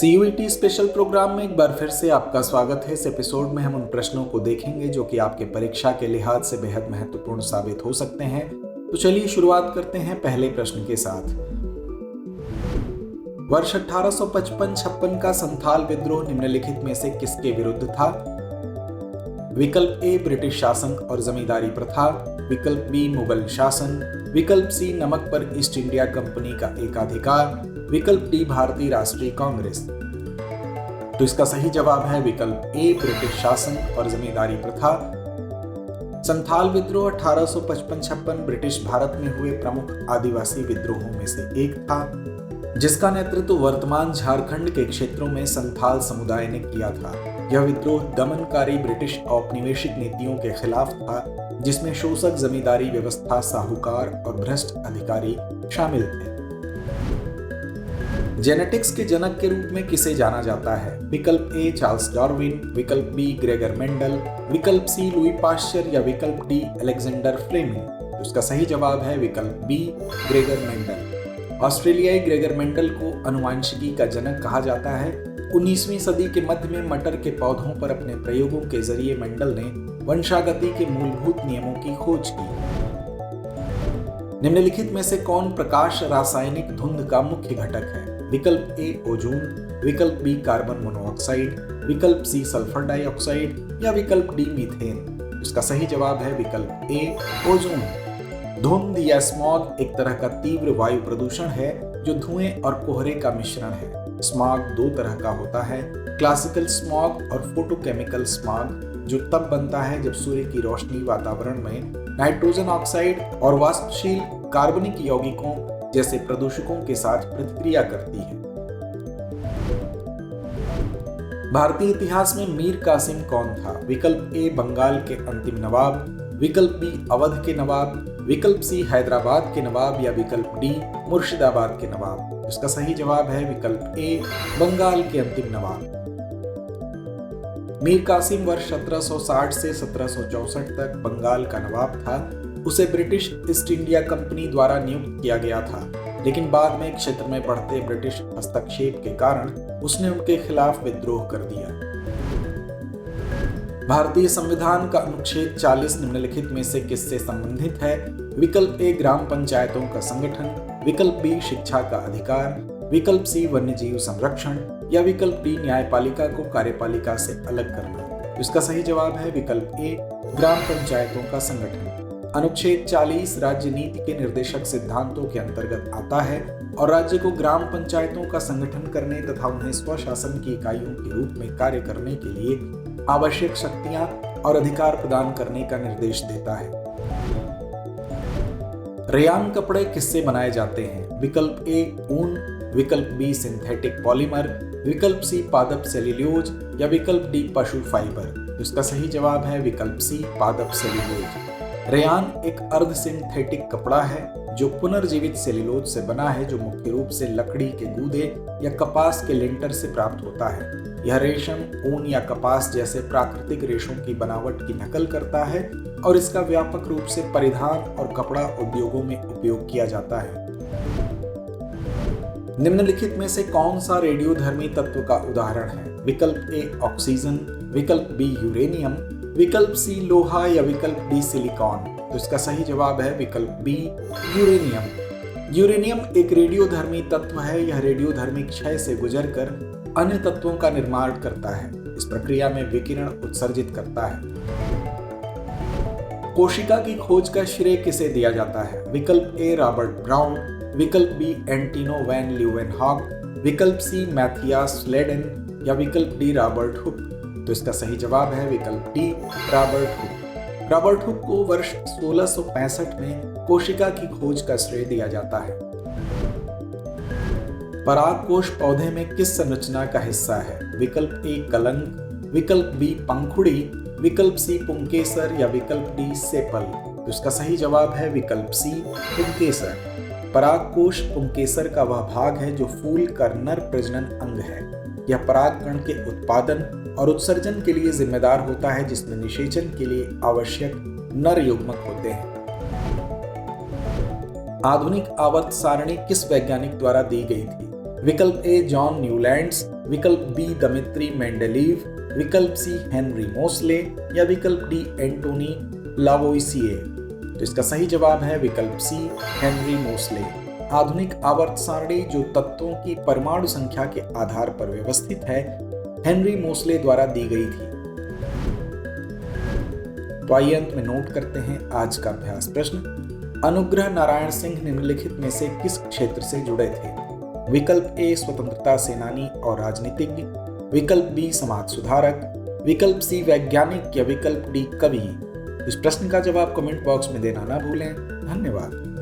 CUET special programme में एक बार फिर से आपका स्वागत है। इस एपिसोड में हम उन प्रश्नों को देखेंगे जो कि आपके परीक्षा के लिहाज से बेहद महत्वपूर्ण साबित हो सकते हैं। तो चलिए शुरुआत करते हैं पहले प्रश्न के साथ। वर्ष 1855-56 का संथाल विद्रोह निम्नलिखित में से किसके विरुद्ध था? विकल्प ए ब्रिटिश शासन और जमींदारी प्रथा, विकल्प बी मुगल शासन, विकल्प सी नमक पर ईस्ट इंडिया कंपनी का एकाधिकार, विकल्प डी भारतीय राष्ट्रीय कांग्रेस। तो इसका सही जवाब है विकल्प ए ब्रिटिश शासन और जमींदारी प्रथा। संथाल विद्रोह 1855-56 ब्रिटिश भारत में हुए प्रमुख आदिवासी विद्रोहों में से एक था, जिसका नेतृत्व वर्तमान झारखंड के क्षेत्रों में संथाल समुदाय ने किया था। यह विद्रोह दमनकारी ब्रिटिश औपनिवेशिक नीतियों के खिलाफ था, जिसमें शोषक जमींदारी व्यवस्था, साहूकार और भ्रष्ट अधिकारी शामिल थे। जेनेटिक्स के जनक के रूप में किसे जाना जाता है? विकल्प ए चार्ल्स डार्विन, विकल्प बी ग्रेगर मेंडल, विकल्प सी लुई पाश्चर या विकल्प डी अलेक्जेंडर फ्लेमिंग। उसका सही जवाब है विकल्प बी ग्रेगर मेंडल। ऑस्ट्रेलियाई ग्रेगर मेंडल को आनुवंशिकी का जनक कहा जाता है। 19वीं सदी के मध्य में मटर के पौधों पर अपने प्रयोगों के जरिए मेंडल ने वंशागति के मूलभूत नियमों की खोज की। निम्नलिखित में से कौन प्रकाश रासायनिक धुंध का मुख्य घटक है? विकल्प ए ओजोन, विकल्प बी कार्बन मोनोऑक्साइड, विकल्प सी सल्फर डाइऑक्साइड या विकल्प डी मीथेन। इसका सही जवाब है विकल्प ए ओजोन। धुंध या स्मॉग एक तरह का तीव्र वायु प्रदूषण है जो धुएं और कोहरे का मिश्रण है। स्मॉग दो तरह का होता है, क्लासिकल स्मॉग और फोटोकेमिकल स्मॉग, जो तब बनता है जब सूर्य की रोशनी वातावरण में नाइट्रोजन ऑक्साइड और वाष्पशील कार्बनिक यौगिकों जैसे प्रदूषकों के साथ प्रतिक्रिया करती है। भारतीय इतिहास में मीर कासिम कौन था? विकल्प ए बंगाल के अंतिम नवाब, विकल्प बी अवध के नवाब, विकल्प सी हैदराबाद के नवाब या विकल्प डी मुर्शिदाबाद के नवाब। इसका सही जवाब है विकल्प ए बंगाल के अंतिम नवाब। मीर कासिम वर्ष 1760 से 1764 तक बंगाल का नवाब था। उसे ब्रिटिश ईस्ट इंडिया कंपनी द्वारा नियुक्त किया गया था, लेकिन बाद में क्षेत्र में बढ़ते ब्रिटिश हस्तक्षेप के कारण उसने उनके खिलाफ विद्रोह कर दिया। भारतीय संविधान का अनुच्छेद 40 निम्नलिखित में से किससे संबंधित है? विकल्प ए ग्राम पंचायतों का संगठन, विकल्प बी शिक्षा का अधिकार, विकल्प सी वन्यजीव संरक्षण या विकल्प डी न्यायपालिका को कार्यपालिका से अलग करना। इसका सही जवाब है विकल्प ए ग्राम पंचायतों का संगठन। अनुच्छेद 40 राज्य नीति के निर्देशक सिद्धांतों के अंतर्गत आता है और राज्य को ग्राम पंचायतों का संगठन करने तथा उन्हें स्वशासन की इकाइयों के रूप में कार्य करने के लिए आवश्यक शक्तियां और अधिकार प्रदान करने का निर्देश देता है। रेयान कपड़े किससे बनाए जाते हैं? विकल्प ए ऊन, विकल्प बी सिंथेटिक पॉलीमर, विकल्प सी पादप सेल्यूलोज या विकल्प डी पशु फाइबर। इसका सही जवाब है विकल्प सी पादप सेल्यूलोज। रेयान एक अर्ध सिंथेटिक कपड़ा है जो पुनर्जीवित सेल्यूलोज से बना है, जो मुख्य रूप से लकड़ी के गूदे या कपास के लिंटर से प्राप्त होता है। यह रेशम, ऊन या कपास जैसे प्राकृतिक रेशों की बनावट की नकल करता है और इसका व्यापक रूप से परिधान और कपड़ा उद्योगों में उपयोग किया जाता है। निम्नलिखित में से कौन सा रेडियोधर्मी तत्व का उदाहरण है? विकल्प ए ऑक्सीजन, विकल्प बी यूरेनियम, विकल्प सी लोहा या विकल्प डी सिलिकॉन। तो इसका सही जवाब है विकल्प बी यूरेनियम। यूरेनियम एक रेडियोधर्मी तत्व है। यह रेडियोधर्मी क्षय से गुजरकर अन्य तत्वों का निर्माण करता है। इस प्रक्रिया में विकिरण उत्सर्जित करता है। कोशिका की खोज का श्रेय किसे दिया जाता है? विकल्प ए रॉबर्ट ब्राउन, विकल्प बी एंटिनो वैन ल्यूवेनहॉक, विकल्प सी मैथियास लेडेन या विकल्प डी रॉबर्ट हुक। तो इसका सही जवाब है विकल्प D Robert Hooke. Robert Hooke को वर्ष 1665 में कोशिका की खोज का श्रेय दिया जाता है। परागकोश पौधे में किस संरचना का हिस्सा है? विकल्प ए कलंक, विकल्प बी पंखुड़ी, विकल्प सी पुंकेसर या विकल्प डी सेपल। तो इसका सही जवाब है विकल्प सी पुंकेसर। परागकोश पुंकेसर का वह भाग है जो फूल का नर प्रजनन अंग है। यह परागकण के उत्पादन और उत्सर्जन के लिए जिम्मेदार होता है, जिसमें निषेचन के लिए आवश्यक नर युग्मक होते हैं। आधुनिक आवर्त सारणी किस वैज्ञानिक द्वारा दी गई थी? विकल्प ए जॉन न्यूलैंड्स, विकल्प बी दमित्री मेंडेलीव, विकल्प सी हेनरी मोस्ले या विकल्प डी एंटोनी लावोइसिए। तो इसका सही जवाब है विकल्प सी हेनरी मोस्ले। आधुनिक आवर्त सारणी जो तत्वों की परमाणु संख्या के आधार पर व्यवस्थित है, हेनरी मोस्ले द्वारा दी गई थी। तो आइए अंत में नोट करते हैं आज का अभ्यास प्रश्न। अनुग्रह नारायण सिंह निम्नलिखित में से किस क्षेत्र से जुड़े थे? विकल्प ए स्वतंत्रता सेनानी और राजनीतिज्ञ, विकल्प बी समाज सुधारक, विकल्प सी वैज्ञानिक या विकल्प डी कवि। इस प्रश्न का जवाब कमेंट बॉक्स में देना ना भूलें। धन्यवाद।